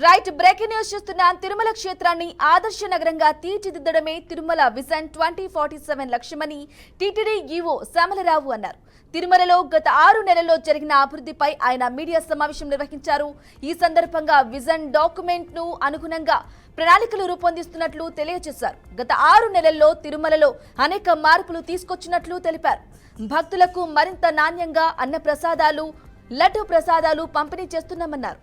Right breaking news చూస్తున్నాం. తిరుమల క్షేత్రాన్ని ఆదర్శ నగరంగా తీర్చిదిద్దడమే తిరుమల విజన్ 2047 లక్ష్యమని టీటీడీ ఈవో శ్యామలరావు అన్నారు. తిరుమలలో గత 6 నెలల్లో జరిగిన అభివృద్ధిపై ఆయన మీడియా సమావేశం నిర్వహించారు. ఈ సందర్భంగా విజన్ డాక్యుమెంట్ ను అనుగుణంగా ప్రణాళికలు రూపొందిస్తున్నట్లు తెలియజేశారు. గత 6 నెలల్లో తిరుమలలో అనేక మార్పులు తీసుకొచ్చినట్లు తెలిపారు. భక్తులకు మరింత నాణ్యంగా అన్న ప్రసాదాలు, లడ్డు ప్రసాదాలు పంపిణీ చేస్తున్నామన్నారు.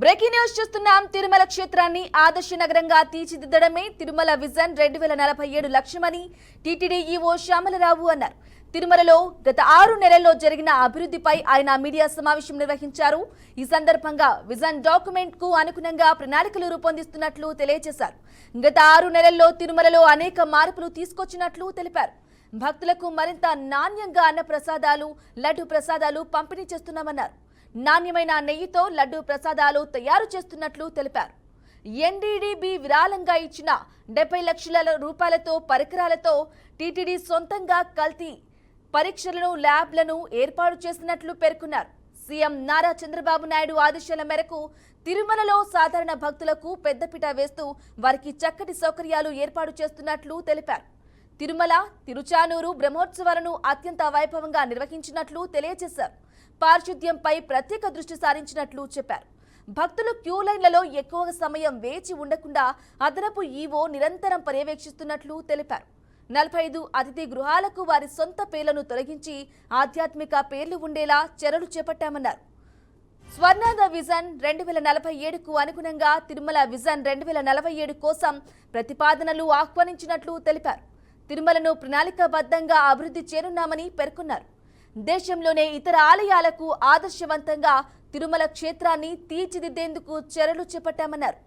బ్రేకింగ్ న్యూస్ చూస్తున్నాం. తిరుమల క్షేత్రాన్ని ఆదర్శ నగరంగా తీర్చిదిద్దడమే తిరుమల విజన్ 2047 లక్ష్యమని టీటీడీ ఈవో శ్యామలరావు అన్నారు. తిరుమలలో గత 6 నెలల్లో జరిగిన అభివృద్ధిపై ఆయన మీడియా సమావేశం నిర్వహించారు. ఈ సందర్భంగా విజన్ డాక్యుమెంట్ కు అనుగుణంగా ప్రణాళికలు రూపొందిస్తున్నట్లు తెలియజేశారు. గత 6 నెలల్లో తిరుమలలో అనేక మార్పులు తీసుకొచ్చినట్లు తెలిపారు. భక్తులకు మరింత నాణ్యంగా అన్న ప్రసాదాలు, లడ్డు ప్రసాదాలు పంపిణీ చేస్తున్నామన్నారు. నాణ్యమైన నెయ్యితో లడ్డు ప్రసాదాలు తయారు చేస్తున్నట్లు తెలిపారు. ఎన్డీడీబీ విరాళంగా ఇచ్చిన 70 లక్షల రూపాయలతో పరికరాలతో టీటీడీ సొంతంగా కల్తీ పరీక్షలను, ల్యాబ్లను ఏర్పాటు చేసినట్లు పేర్కొన్నారు. సీఎం నారా చంద్రబాబు నాయుడు ఆదేశాల మేరకు తిరుమలలో సాధారణ భక్తులకు పెద్దపీట వేస్తూ వారికి చక్కటి సౌకర్యాలు ఏర్పాటు చేస్తున్నట్లు తెలిపారు. తిరుమల, తిరుచానూరు బ్రహ్మోత్సవాలను అత్యంత వైభవంగా నిర్వహించినట్లు తెలియజేశారు. పారిశుద్ధ్యంపై ప్రత్యేక దృష్టి సారించినట్లు చెప్పారు. భక్తులు క్యూ లైన్లలో ఎక్కువ సమయం వేచి ఉండకుండా అదనపు ఈవో నిరంతరం పర్యవేక్షిస్తున్నట్లు తెలిపారు. 45 అతిథి గృహాలకు వారి సొంత పేర్లను తొలగించి ఆధ్యాత్మిక పేర్లు ఉండేలా చర్యలు చేపట్టామన్నారు. స్వర్ణాంధ విజన్ 2047కు అనుగుణంగా తిరుమల విజన్ 2047 కోసం ప్రతిపాదనలు ఆహ్వానించినట్లు తెలిపారు. తిరుమలను ప్రణాళికాబద్ధంగా అభివృద్ధి చేయనున్నామని పేర్కొన్నారు. దేశంలోనే ఇతర ఆలయాలకు ఆదర్శవంతంగా తిరుమల క్షేత్రాన్ని తీర్చిదిద్దేందుకు చర్యలు చేపట్టామన్నారు.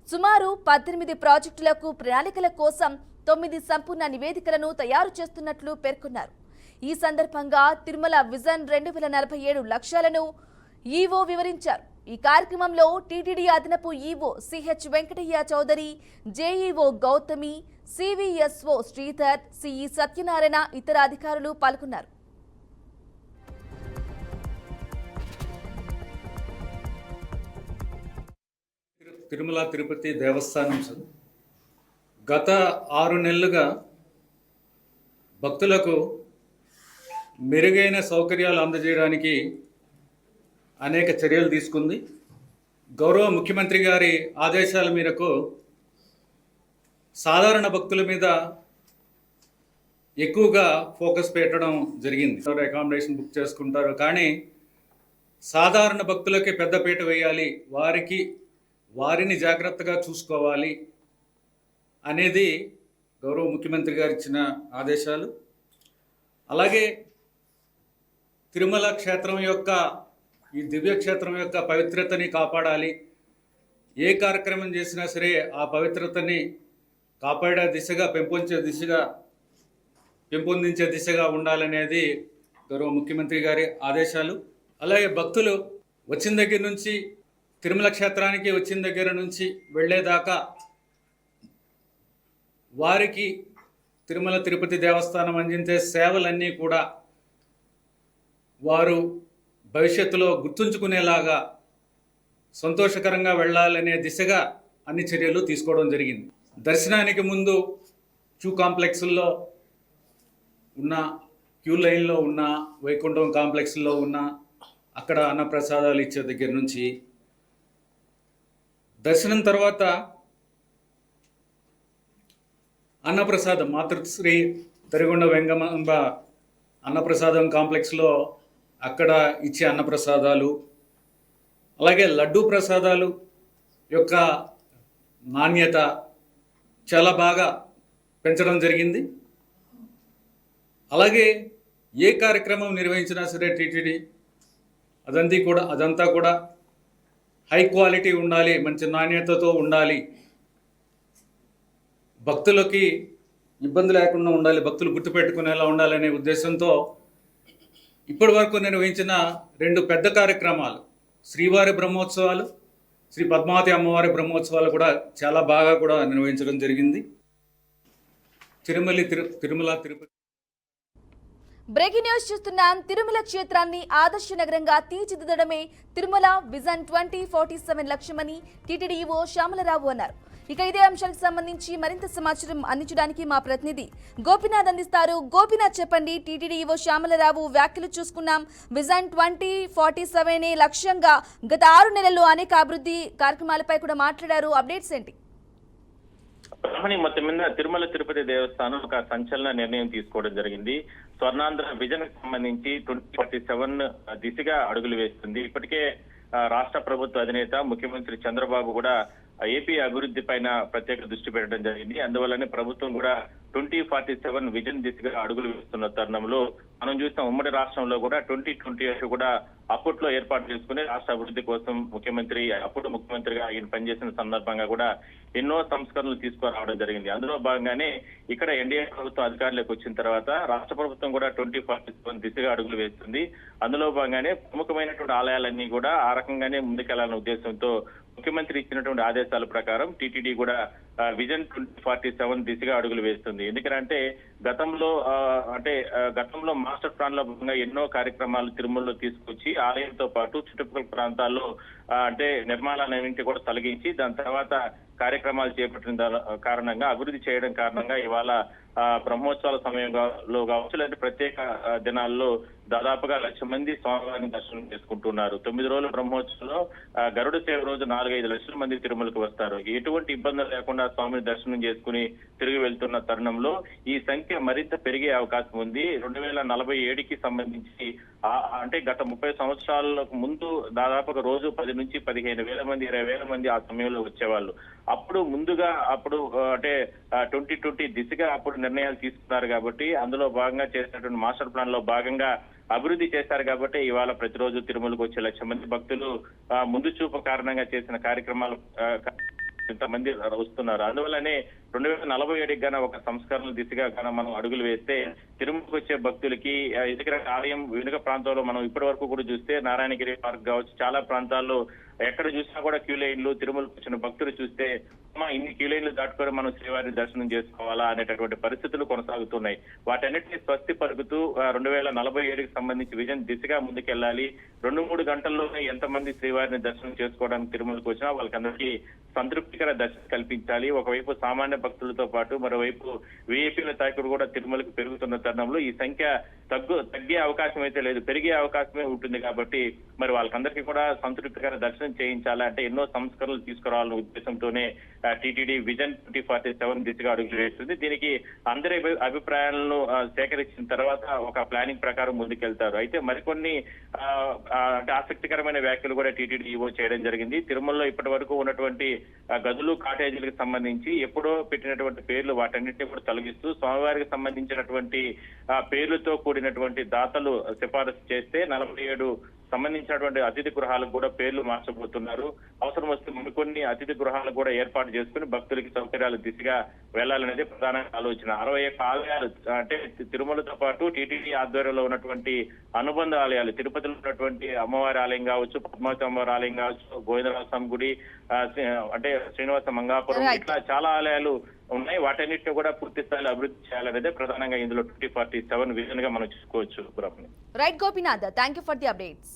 సుమారు 18 ప్రాజెక్టులకు ప్రణాళికల కోసం 9 సంపూర్ణ నివేదికలను తయారు చేస్తున్నట్లు పేర్కొన్నారు. ఈ సందర్భంగా తిరుమల విజన్ 2047 లక్ష్యాలను ఈవో వివరించారు. ఈ కార్యక్రమంలో టీటీడీ అదనపు EO Ch Venkataiah Chowdary, JEO Gautami, CVSO Sridhar, CE Satyanarayana, ఇతర అధికారులు పాల్గొన్నారు. తిరుమల తిరుపతి దేవస్థానం గత 6 నెలలుగా భక్తులకు మెరుగైన సౌకర్యాలు అందజేయడానికి అనేక చర్యలు తీసుకుంది. గౌరవ ముఖ్యమంత్రి గారి ఆదేశాల మేరకు సాధారణ భక్తుల మీద ఎక్కువగా ఫోకస్ పెట్టడం జరిగింది. అకామిడేషన్ బుక్ చేసుకుంటారు, కానీ సాధారణ భక్తులకి పెద్దపీట వేయాలి, వారిని జాగ్రత్తగా చూసుకోవాలి అనేది గౌరవ ముఖ్యమంత్రి గారు ఇచ్చిన ఆదేశాలు. అలాగే తిరుమల క్షేత్రం యొక్క, ఈ దివ్యక్షేత్రం యొక్క పవిత్రతని కాపాడాలి. ఏ కార్యక్రమం చేసినా సరే ఆ పవిత్రతని కాపాడే దిశగా, పెంపొందించే దిశగా ఉండాలనేది గౌరవ ముఖ్యమంత్రి గారి ఆదేశాలు. అలాగే భక్తులు వచ్చిన దగ్గర నుంచి, తిరుమల క్షేత్రానికి వచ్చిన దగ్గర నుంచి వెళ్ళేదాకా వారికి తిరుమల తిరుపతి దేవస్థానం అందించే సేవలన్నీ కూడా వారు భవిష్యత్తులో గుర్తుంచుకునేలాగా సంతోషకరంగా వెళ్ళాలనే దిశగా అన్ని చర్యలు తీసుకోవడం జరిగింది. దర్శనానికి ముందు క్యూ కాంప్లెక్స్లో ఉన్న, క్యూ లైన్లో ఉన్న, వైకుంఠం కాంప్లెక్స్లో ఉన్న అక్కడ అన్నప్రసాదాలు ఇచ్చే దగ్గర నుంచి, దర్శనం తర్వాత అన్నప్రసాదం, మాతృశ్రీ తరిగొండ వెంగమాంబ అన్నప్రసాదం కాంప్లెక్స్లో అక్కడ ఇచ్చే అన్నప్రసాదాలు, అలాగే లడ్డూ ప్రసాదాలు యొక్క నాణ్యత చాలా బాగా పెంచడం జరిగింది. అలాగే ఏ కార్యక్రమం నిర్వహించినా సరే టీటీడీ అదంతా కూడా హై క్వాలిటీ ఉండాలి, మంచి నాణ్యతతో ఉండాలి, భక్తులకి ఇబ్బంది లేకుండా ఉండాలి, భక్తులు గుర్తుపెట్టుకునేలా ఉండాలనే ఉద్దేశంతో ఇప్పటి వరకు నిర్వహించిన 2 పెద్ద కార్యక్రమాలు, శ్రీవారి బ్రహ్మోత్సవాలు, శ్రీ పద్మావతి అమ్మవారి బ్రహ్మోత్సవాలు కూడా చాలా బాగా కూడా నిర్వహించడం జరిగింది. తిరుమల తిరుపతి. బ్రేకింగ్ న్యూస్ చూస్తున్నాం. తిరుమల క్షేత్రాన్ని ఆదర్శ నగరంగా తీర్చిదిద్దడమే తిరుమల విజన్ 2047 లక్ష్యమని టీటీడీ ఈవో శ్యామలరావు అన్నారు. ఇక ఇదే అంశానికి సంబంధించి మరింత సమాచారం అందించడానికి మా ప్రతినిధి గోపినాథ్ అందిస్తారు. గోపినాథ్, చెప్పండి. టీటీడీ ఈవో శ్యామలరావు వ్యాఖ్యలు చూసుకున్నాం. విజన్ 2047 లక్ష్యంగా గత 6 నెలల్లో అనేక అభివృద్ధి కార్యక్రమాలపై కూడా మాట్లాడారు. అప్డేట్స్ ఏంటి? మొత్తం మీద తిరుమల తిరుపతి దేవస్థానం ఒక సంచలన నిర్ణయం తీసుకోవడం జరిగింది. స్వర్ణాంధ్ర విజన్ కి సంబంధించి 2047 దిశగా అడుగులు వేస్తుంది. ఇప్పటికే రాష్ట్ర ప్రభుత్వ అధినేత ముఖ్యమంత్రి చంద్రబాబు కూడా ఏపీ అభివృద్ధి పైన ప్రత్యేక దృష్టి పెట్టడం జరిగింది. అందువల్లనే ప్రభుత్వం కూడా 2047 విజన్ దిశగా అడుగులు వేస్తున్న తరుణంలో మనం చూస్తాం, ఉమ్మడి రాష్ట్రంలో కూడా 2028 కూడా అప్పట్లో ఏర్పాటు చేసుకుని రాష్ట్ర అభివృద్ధి కోసం అప్పుడు ముఖ్యమంత్రిగా ఆయన పనిచేసిన సందర్భంగా కూడా ఎన్నో సంస్కరణలు తీసుకురావడం జరిగింది. అందులో భాగంగానే ఇక్కడ ఎన్డీఏ ప్రభుత్వం అధికారంలోకి వచ్చిన తర్వాత రాష్ట్ర ప్రభుత్వం కూడా 2047 దిశగా అడుగులు వేస్తుంది. అందులో భాగంగానే ప్రముఖమైనటువంటి ఆలయాలన్నీ కూడా ఆ రకంగానే ముందుకెళ్లాలనే ఉద్దేశంతో ముఖ్యమంత్రి ఇచ్చినటువంటి ఆదేశాల ప్రకారం టీటీడీ కూడా విజన్ 2047 దిశగా అడుగులు వేస్తుంది. ఎందుకంటే గతంలో మాస్టర్ ప్లాన్ లో భాగంగా ఎన్నో కార్యక్రమాలు తిరుమలలో తీసుకొచ్చి ఆలయంతో పాటు చుట్టుపక్కల ప్రాంతాల్లో నిర్మాణాలన్నింటినీ కూడా తొలగించి దాని తర్వాత కార్యక్రమాలు చేపట్టిన కారణంగా, అభివృద్ధి చేయడం కారణంగా ఇవాళ బ్రహ్మోత్సవాల సమయంలో కావచ్చు, లేదా ప్రత్యేక దినాల్లో దాదాపుగా 1,00,000 మంది స్వామివారిని దర్శనం చేసుకుంటున్నారు. 9 రోజుల బ్రహ్మోత్సవంలో గరుడ సేవ రోజు 4-5 లక్షల మంది తిరుమలకు వస్తారు. ఎటువంటి ఇబ్బందులు లేకుండా స్వామిని దర్శనం చేసుకుని తిరిగి వెళ్తున్న తరుణంలో ఈ సంఖ్య మరింత పెరిగే అవకాశం ఉంది. 2047కి సంబంధించి గత 30 సంవత్సరాలకు ముందు దాదాపుగా రోజు 10 నుంచి 15,000 మంది, 20,000 మంది ఆ సమయంలో వచ్చేవాళ్ళు. అప్పుడు 2020 దిశగా అప్పుడు నిర్ణయాలు తీసుకున్నారు కాబట్టి, అందులో భాగంగా చేసినటువంటి మాస్టర్ ప్లాన్ లో భాగంగా అభివృద్ధి చేశారు కాబట్టి ఇవాళ ప్రతిరోజు తిరుమలకు వచ్చే 1,00,000 మంది భక్తులు ముందు చూపు కారణంగా చేసిన కార్యక్రమాలు ఇంతమంది వస్తున్నారు. అందువల్లనే 2047కి గాన ఒక సంస్కరణ దిశగా గాన మనం అడుగులు వేస్తే తిరుమలకు వచ్చే భక్తులకి, ఎందుకంటే ఆలయం వెనుక ప్రాంతంలో మనం ఇప్పటి వరకు కూడా చూస్తే నారాయణగిరి పార్క్ కావచ్చు, చాలా ప్రాంతాల్లో ఎక్కడ చూసినా కూడా క్యూ లైన్లు, తిరుమలకు వచ్చిన భక్తులు చూస్తే ఇన్ని క్యూ లైన్లు దాటుకొని మనం శ్రీవారిని దర్శనం చేసుకోవాలా అనేటటువంటి పరిస్థితులు కొనసాగుతున్నాయి. వాటన్నిటిని స్వస్తి పలుకుతూ 2047కి సంబంధించి విజన్ దిశగా ముందుకెళ్లాలి. 2-3 గంటల్లోనే ఎంతమంది శ్రీవారిని దర్శనం చేసుకోవడానికి తిరుమలకు వచ్చినా వాళ్ళకందరికీ సంతృప్తికర దర్శనం కల్పించాలి. ఒకవైపు సామాన్య భక్తులతో పాటు మరోవైపు వీఐపీల తాకిడి కూడా తిరుమలకు పెరుగుతున్న తరుణంలో ఈ సంఖ్య తగ్గే అవకాశం అయితే లేదు, పెరిగే అవకాశమే ఉంటుంది. కాబట్టి మరి వాళ్ళకందరికీ కూడా సంతృప్తికర దర్శనం చేయించాలంటే ఎన్నో సంస్కరణలు తీసుకురావాలనే ఉద్దేశంతోనే టీటీడీ విజన్ 2047 దిశగా అడుగులు వేస్తుంది. దీనికి అందరి అభిప్రాయాలను సేకరించిన తర్వాత ఒక ప్లానింగ్ ప్రకారం ముందుకెళ్తారు. అయితే మరికొన్ని ఆసక్తికరమైన వ్యాఖ్యలు కూడా టీటీడీ ఈవో చేయడం జరిగింది. తిరుమలలో ఇప్పటి వరకు ఉన్నటువంటి గదులు, కాటేజీలకు సంబంధించి ఎప్పుడో పెట్టినటువంటి పేర్లు వాటన్నిటిని కూడా తొలగిస్తూ స్వామివారికి సంబంధించినటువంటి పేర్లతో కూడినటువంటి దాతలు సిఫారసు చేస్తే 47 సంబంధించినటువంటి అతిథి గృహాలకు కూడా పేర్లు మార్చబోతున్నారు. అవసరం వస్తే మరికొన్ని అతిథి గృహాలకు కూడా ఏర్పాటు చేసుకుని భక్తులకి సౌకర్యాల దిశగా వెళ్లాలనేది ప్రధాన ఆలోచన. 61 ఆలయాలు తిరుమలతో పాటు టీటీడీ ఆధ్వర్యంలో ఉన్నటువంటి అనుబంధ ఆలయాలు, తిరుపతిలో ఉన్నటువంటి అమ్మవారి ఆలయం కావచ్చు, పద్మావతి అమ్మవారి ఆలయం కావచ్చు, గోవిందరాజ స్వామి గుడి, శ్రీనివాస మంగాపురం, ఇట్లా చాలా ఆలయాలు ఉన్నాయి. వాటన్నిటిని కూడా పూర్తి స్థాయిలో అభివృద్ధి చేయాలనేదే ప్రధానంగా ఇందులో 2047 విజన్ గా మనం చూసుకోవచ్చు. Right Gopinath, thank you for the updates.